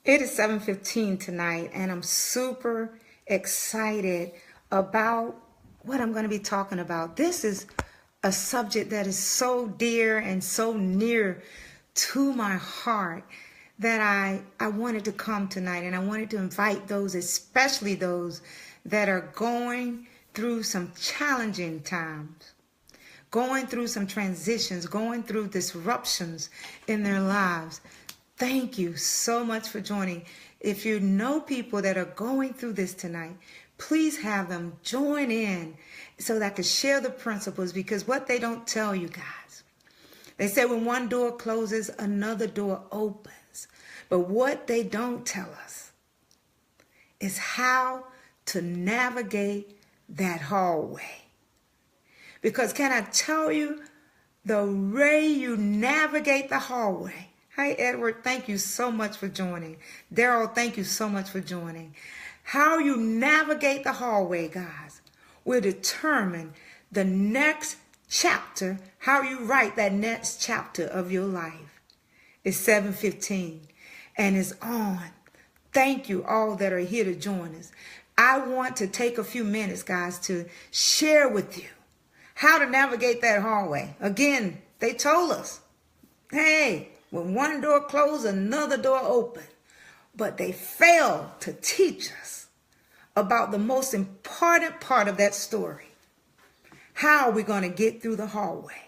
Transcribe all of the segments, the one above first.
It is 7:15 tonight, and I'm super excited about what I'm going to be talking about. This is a subject that is so dear and so near to my heart that I wanted to come tonight, and I wanted to invite those, especially those that are going through some challenging times, going through some transitions, going through disruptions in their lives. Thank you so much for joining. If you know people that are going through this tonight, please have them join in so that I can share the principles, because what they don't tell you guys, they say when one door closes, another door opens. But what they don't tell us is how to navigate that hallway. Because can I tell you, the way you navigate the hallway. Hi, Edward. Thank you so much for joining. Daryl, thank you so much for joining. How you navigate the hallway, guys, will determine the next chapter, how you write that next chapter of your life. It's 7:15 and it's on. Thank you all that are here to join us. I want to take a few minutes, guys, to share with you how to navigate that hallway. Again, they told us, hey, when one door closed, another door opened. But they failed to teach us about the most important part of that story. How we're going to get through the hallway.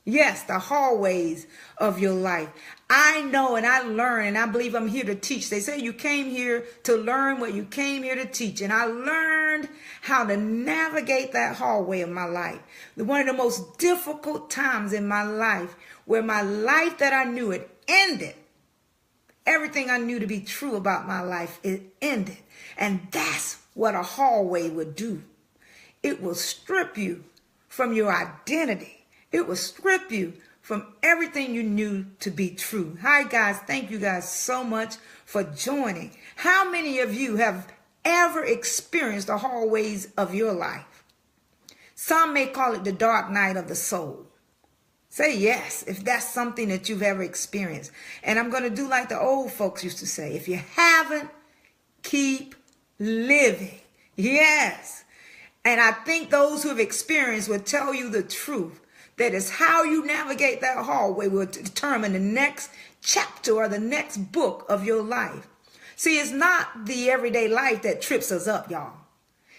Yes, the hallways of your life. I know and I learn, and I believe I'm here to teach. They say you came here to learn what you came here to teach. And I learned how to navigate that hallway of my life. One of the most difficult times in my life, where my life that I knew it ended. Everything I knew to be true about my life, it ended. And that's what a hallway would do. It will strip you from your identity. It will strip you from everything you knew to be true. Hi, guys. Thank you guys so much for joining. How many of you have ever experienced the hallways of your life? Some may call it the dark night of the soul. Say yes if that's something that you've ever experienced. And I'm going to do like the old folks used to say, if you haven't, keep living. Yes. And I think those who have experienced will tell you the truth. That is how you navigate that hallway will determine the next chapter or the next book of your life. See, it's not the everyday life that trips us up, y'all.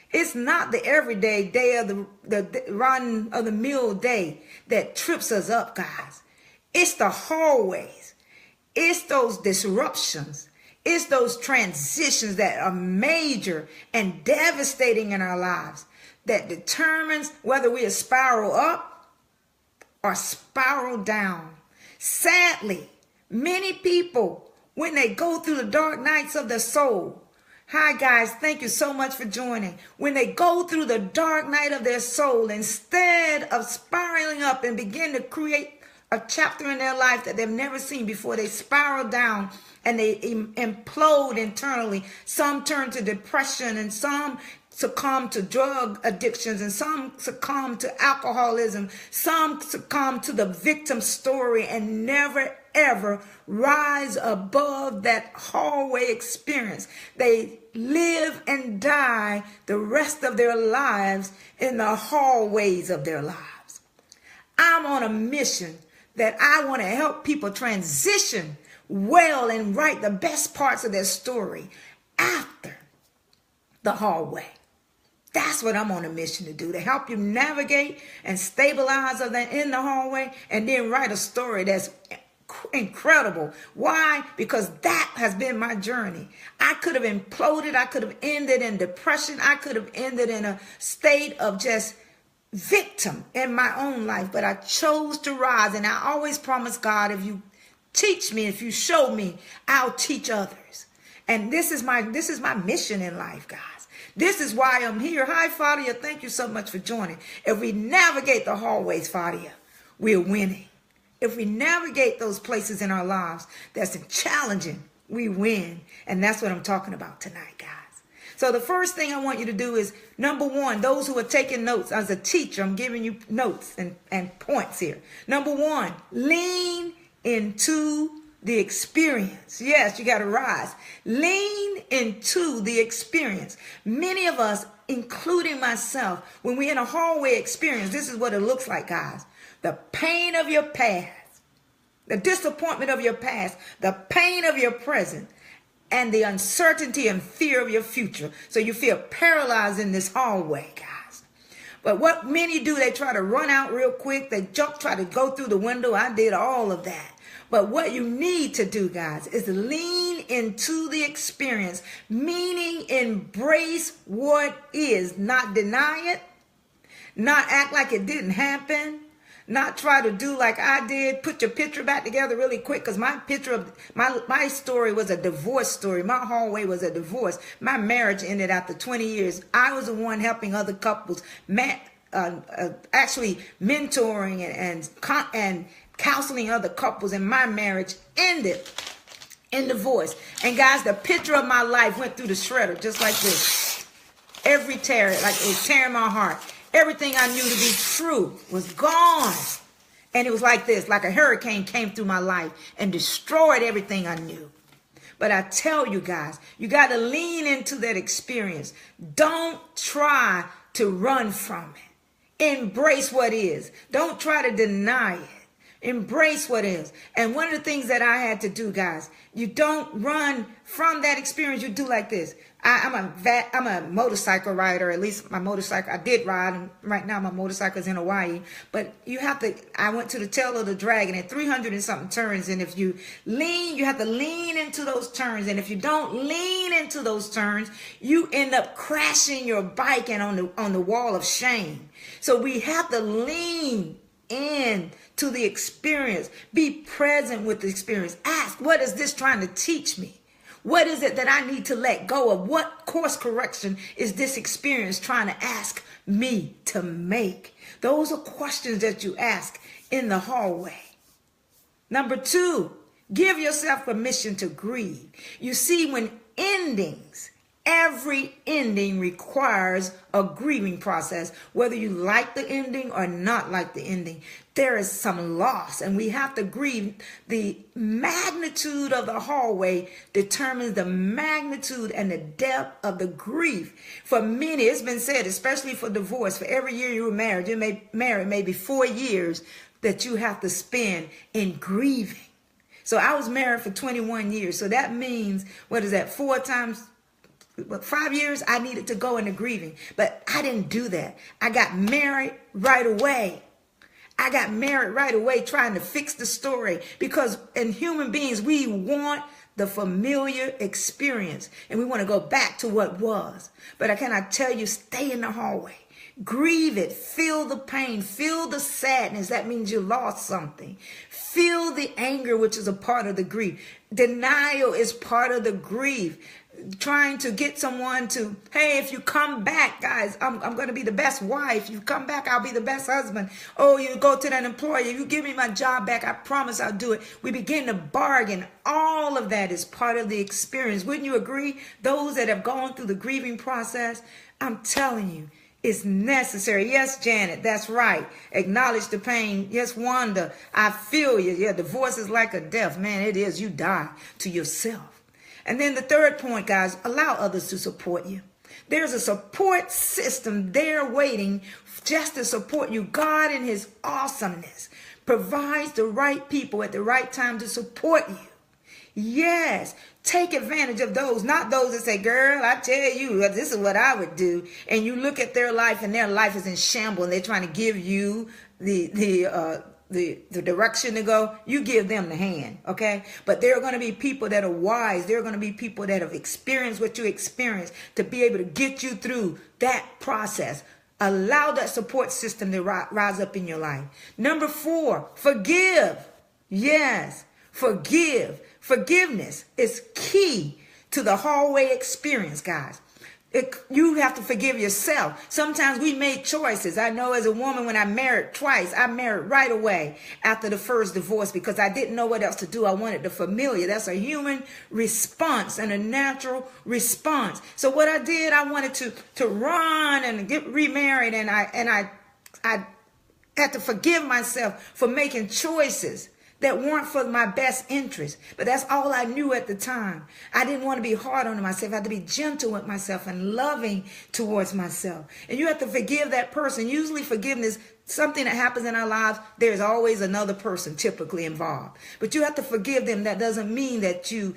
It's not the everyday day of the run of the mill day that trips us up, guys. It's the hallways. It's those disruptions. It's those transitions that are major and devastating in our lives that determines whether we spiral up or spiral down. Sadly, many people, when they go through the dark nights of the soul, hi guys, thank you so much for joining. When they go through the dark night of their soul, instead of spiraling up and begin to create a chapter in their life that they've never seen before, they spiral down and they implode internally. Some turn to depression, and some succumb to drug addictions, and some succumb to alcoholism. Some succumb to the victim story and never ever rise above that hallway experience. They live and die the rest of their lives in the hallways of their lives. I'm on a mission that I want to help people transition well and write the best parts of their story after the hallway. That's what I'm on a mission to do, to help you navigate and stabilize in the hallway, and then write a story that's incredible. Why? Because that has been my journey. I could have imploded. I could have ended in depression. I could have ended in a state of just victim in my own life, but I chose to rise. And I always promise God, if you teach me, if you show me, I'll teach others. And this is my mission in life, guys. This is why I'm here. Hi, Fadia. Thank you so much for joining. If we navigate the hallways, Fadia, we're winning. If we navigate those places in our lives that's challenging, we win. And that's what I'm talking about tonight, guys. So the first thing I want you to do is, number one, those who are taking notes, as a teacher, I'm giving you notes and points here. Number one, lean into the experience. Yes, you got to rise. Lean into the experience. Many of us, including myself, when we're in a hallway experience, this is what it looks like, guys. The pain of your past, the disappointment of your past, the pain of your present, and the uncertainty and fear of your future. So you feel paralyzed in this hallway, guys. But what many do, they try to run out real quick. They try to go through the window. I did all of that. But what you need to do, guys, is lean into the experience, meaning embrace what is, not deny it, not act like it didn't happen, not try to do like I did, put your picture back together really quick, because my picture of my story was a divorce story. My hallway was a divorce. My marriage ended after 20 years. I was the one helping other couples, actually mentoring and counseling other couples, and my marriage ended in divorce. And guys, the picture of my life went through the shredder just like this. Every tear, like it was tearing my heart. Everything I knew to be true was gone. And it was like this, like a hurricane came through my life and destroyed everything I knew. But I tell you guys, you got to lean into that experience. Don't try to run from it. Embrace what is. Don't try to deny it. Embrace what is. And one of the things that I had to do, guys, you don't run from that experience. You do like this. I'm a motorcycle rider. At least my motorcycle, I did ride. And right now my motorcycle is in Hawaii. But you have to, I went to the tail of the dragon at 300 and something turns. And if you lean, you have to lean into those turns. And if you don't lean into those turns, you end up crashing your bike and on the wall of shame. So we have to lean in to the experience. Be present with the experience. Ask, what is this trying to teach me? What is it that I need to let go of? What course correction is this experience trying to ask me to make? Those are questions that you ask in the hallway. Number 2, give yourself permission to grieve. You see, when every ending requires a grieving process, whether you like the ending or not like the ending. There is some loss, and we have to grieve. The magnitude of the hallway determines the magnitude and the depth of the grief. For many, it's been said, especially for divorce, for every year you were married, you may marry maybe 4 years that you have to spend in grieving. So I was married for 21 years. So that means, what is that, 4 times? 5 years I needed to go into grieving, but I didn't do that. I got married right away. Trying to fix the story, because in human beings, we want the familiar experience and we want to go back to what was. But can I tell you, stay in the hallway. Grieve it. Feel the pain. Feel the sadness. That means you lost something. Feel the anger, which is a part of the grief. Denial is part of the grief. Trying to get someone to, hey, if you come back, guys, I'm going to be the best wife. You come back, I'll be the best husband. Oh, you go to that employer, you give me my job back, I promise I'll do it. We begin to bargain. All of that is part of the experience. Wouldn't you agree? Those that have gone through the grieving process, I'm telling you, it's necessary. Yes, Janet, that's right. Acknowledge the pain. Yes, Wanda, I feel you. Yeah, divorce is like a death. Man, it is. You die to yourself. And then the third point, guys, allow others to support you. There's a support system there waiting just to support you. God, in his awesomeness, provides the right people at the right time to support you. Yes, take advantage of those, not those that say, girl, I tell you, this is what I would do. And you look at their life and their life is in shambles and they're trying to give you the direction to go. You give them the hand, okay? But there are going to be people that are wise. There are going to be people that have experienced what you experienced to be able to get you through that process. Allow that support system to rise up in your life. Number 4, forgive. Yes, forgive. Forgiveness is key to the hallway experience, guys. You have to forgive yourself. Sometimes we made choices. I know as a woman, when I married twice, I married right away after the first divorce because I didn't know what else to do. I wanted the familiar. That's a human response and a natural response. So what I did, I wanted to run and get remarried, and I had to forgive myself for making choices that weren't for my best interest. But that's all I knew at the time. I didn't want to be hard on myself. I had to be gentle with myself and loving towards myself. And you have to forgive that person. Usually forgiveness, something that happens in our lives, there's always another person typically involved. But you have to forgive them. That doesn't mean that you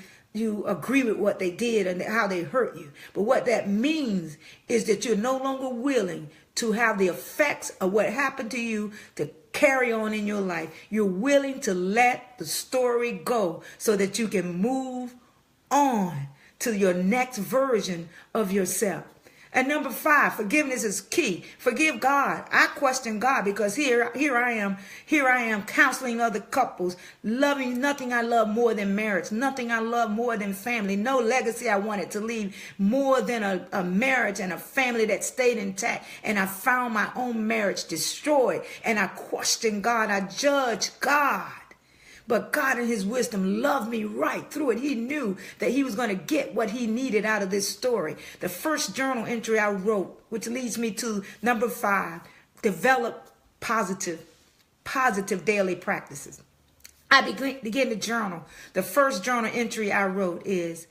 agree with what they did and how they hurt you. But what that means is that you're no longer willing to have the effects of what happened to you to carry on in your life. You're willing to let the story go so that you can move on to your next version of yourself. And number 5, forgiveness is key. Forgive God. I question God because here I am counseling other couples, loving nothing I love more than marriage, nothing I love more than family, no legacy I wanted to leave more than a marriage and a family that stayed intact. And I found my own marriage destroyed, and I question God. I judge God. But God in his wisdom loved me right through it. He knew that he was going to get what he needed out of this story. The first journal entry I wrote, which leads me to number 5, develop positive daily practices. I began to journal. The first journal entry I wrote is,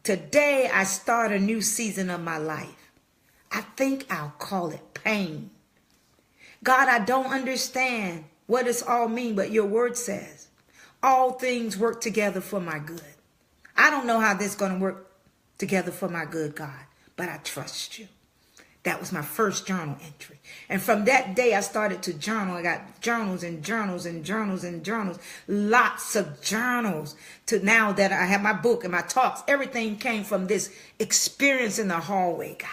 today I start a new season of my life. I think I'll call it pain. God, I don't understand what this all means, but your word says, all things work together for my good. I don't know how this is going to work together for my good, God, but I trust you. That was my first journal entry. And from that day, I started to journal. I got journals and journals and journals and journals, lots of journals, to now that I have my book and my talks. Everything came from this experience in the hallway, guys.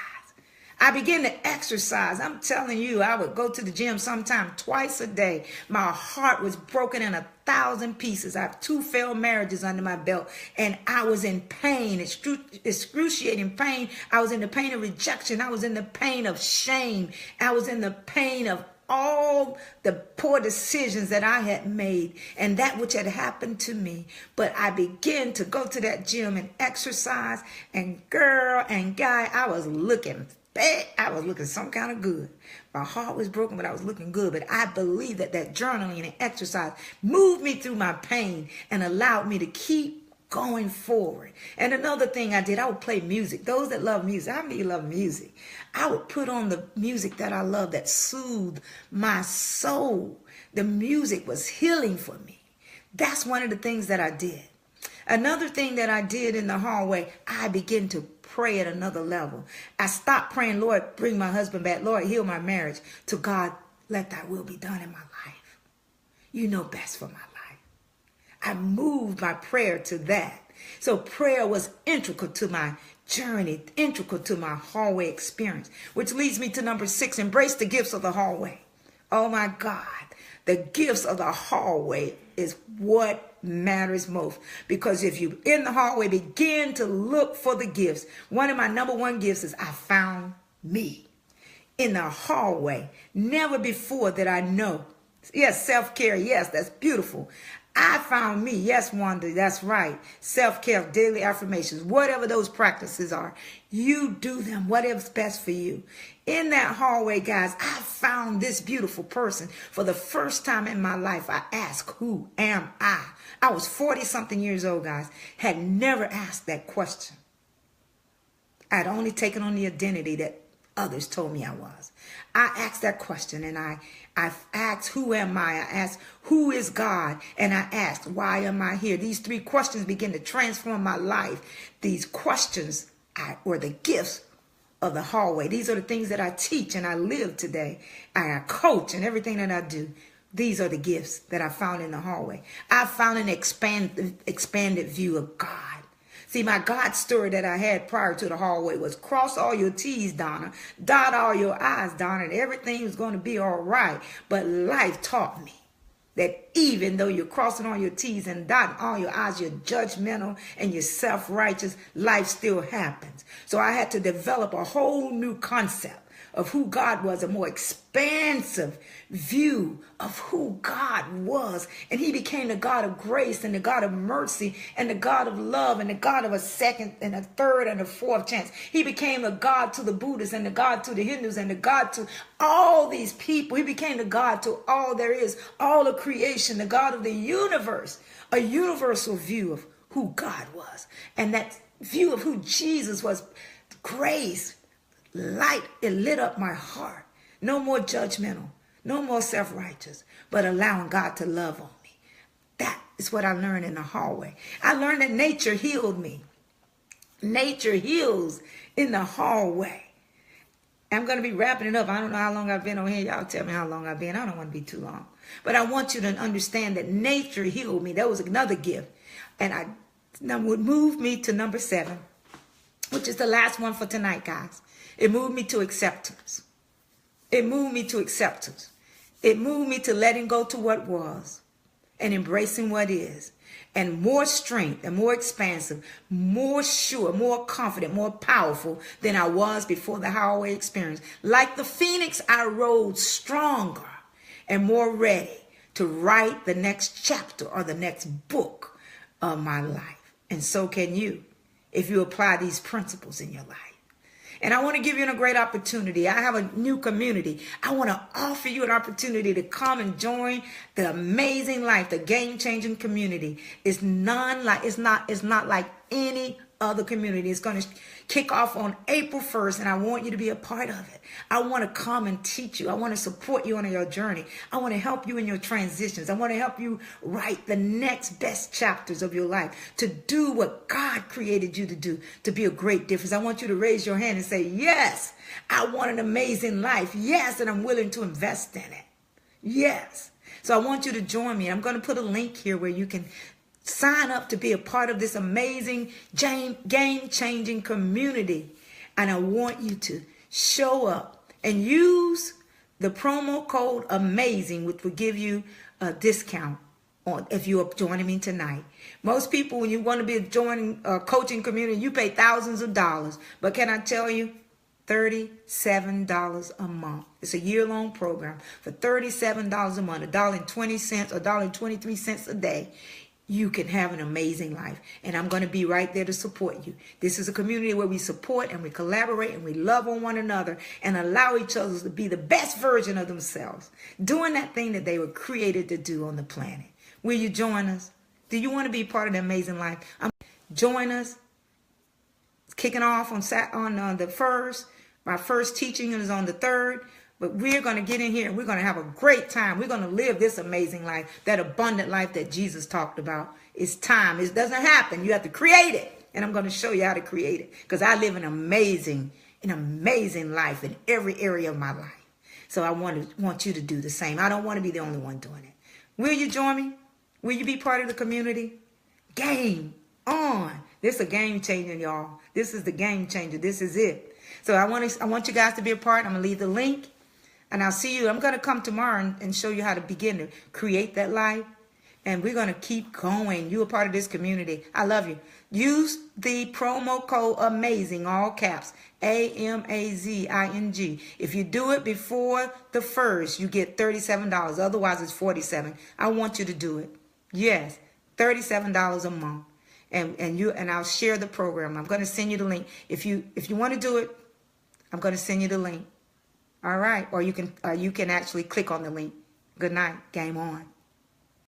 I began to exercise. I'm telling you, I would go to the gym sometime twice a day. My heart was broken in 1,000 pieces. I have 2 failed marriages under my belt, and I was in pain, excruciating pain. I was in the pain of rejection. I was in the pain of shame. I was in the pain of all the poor decisions that I had made and that which had happened to me. But I began to go to that gym and exercise, and girl and guy, I was looking bad. I was looking some kind of good. My heart was broken, but I was looking good. But I believe that journaling and exercise moved me through my pain and allowed me to keep going forward. And another thing I did, I would play music. Those that love music, how many love music? I would put on the music that I love that soothed my soul. The music was healing for me. That's one of the things that I did. Another thing that I did in the hallway, I began to pray at another level. I stopped praying, Lord, bring my husband back. Lord, heal my marriage. To God, let thy will be done in my life. You know best for my life. I moved my prayer to that. So prayer was integral to my journey, integral to my hallway experience, which leads me to number 6, embrace the gifts of the hallway. Oh my God. The gifts of the hallway is what matters most. Because if you in the hallway begin to look for the gifts, one of my number 1 gifts is I found me in the hallway. Never before did I know. Yes, self-care. Yes, that's beautiful. I found me. Yes, Wanda, that's right. Self-care, daily affirmations, whatever those practices are, you do them, whatever's best for you. In that hallway, guys, I found this beautiful person. For the first time in my life, I asked, who am I? I was 40-something years old, guys. Had never asked that question. I'd only taken on the identity that others told me I was. I asked that question, and I asked, who am I? I asked, who is God? And I asked, why am I here? These 3 questions began to transform my life. These questions were the gifts of the hallway. These are the things that I teach and I live today. I coach and everything that I do. These are the gifts that I found in the hallway. I found an expanded view of God. See, my God story that I had prior to the hallway was cross all your T's, Donna, dot all your I's, Donna, and everything was going to be all right. But life taught me that even though you're crossing all your T's and dotting all your I's, you're judgmental and you're self-righteous, life still happens. So I had to develop a whole new concept of who God was, a more expansive view of who God was. And he became the God of grace and the God of mercy and the God of love and the God of a second and a third and a fourth chance. He became the God to the Buddhists and the God to the Hindus and the God to all these people. He became the God to all there is, all of creation, the God of the universe, a universal view of who God was. And that view of who Jesus was, grace, light, it lit up my heart. No more judgmental, no more self-righteous, but allowing God to love on me. That is what I learned in the hallway. I learned that nature healed me. Nature heals in the hallway. I'm going to be wrapping it up. I don't know how long I've been on here. Y'all tell me how long I've been. I don't want to be too long. But I want you to understand that nature healed me. That was another gift. And would move me to number 7, which is the last one for tonight, guys. It moved me to acceptance. It moved me to acceptance. It moved me to letting go to what was and embracing what is. And more strength and more expansive, more sure, more confident, more powerful than I was before the hallway experience. Like the phoenix, I rose stronger and more ready to write the next chapter or the next book of my life. And so can you, if you apply these principles in your life. And I want to give you a great opportunity. I have a new community. I want to offer you an opportunity to come and join the amazing life, the game-changing community. It's not like any other community. It's going to kick off on April 1st, and I want you to be a part of it. I want to come and teach you. I want to support you on your journey. I want to help you in your transitions. I want to help you write the next best chapters of your life, to do what God created you to do, to be a great difference. I want you to raise your hand and say, yes, I want an amazing life. Yes, and I'm willing to invest in it. Yes. So I want you to join me. I'm going to put a link here where you can sign up to be a part of this amazing game-changing community. And I want you to show up and use the promo code AMAZING, which will give you a discount on if you are joining me tonight. Most people, when you want to be joining a coaching community, you pay thousands of dollars. But can I tell you, $37 a month. It's a year-long program for $37 a month, $1.20, $1.23 a day. You can have an amazing life. And I'm going to be right there to support you. This is a community where we support and we collaborate and we love on one another and allow each other to be the best version of themselves, doing that thing that they were created to do on the planet. Will you join us? Do you want to be part of the amazing life? Join us. It's kicking off on the 1st. My first teaching is on the 3rd. But we're going to get in here and we're going to have a great time. We're going to live this amazing life, that abundant life that Jesus talked about. It's time. It doesn't happen. You have to create it. And I'm going to show you how to create it, because I live an amazing life in every area of my life. So I want you to do the same. I don't want to be the only one doing it. Will you join me? Will you be part of the community? Game on. This is a game changer, y'all. This is the game changer. This is it. So I want you guys to be a part. I'm going to leave the link. And I'll see you. I'm going to come tomorrow and show you how to begin to create that life. And we're going to keep going. You're a part of this community. I love you. Use the promo code AMAZING, all caps, AMAZING. If you do it before the 1st, you get $37. Otherwise, it's $47. I want you to do it. Yes, $37 a month. And I'll share the program. I'm going to send you the link. If you want to do it, I'm going to send you the link. All right. Or you can actually click on the link. Good night. Game on.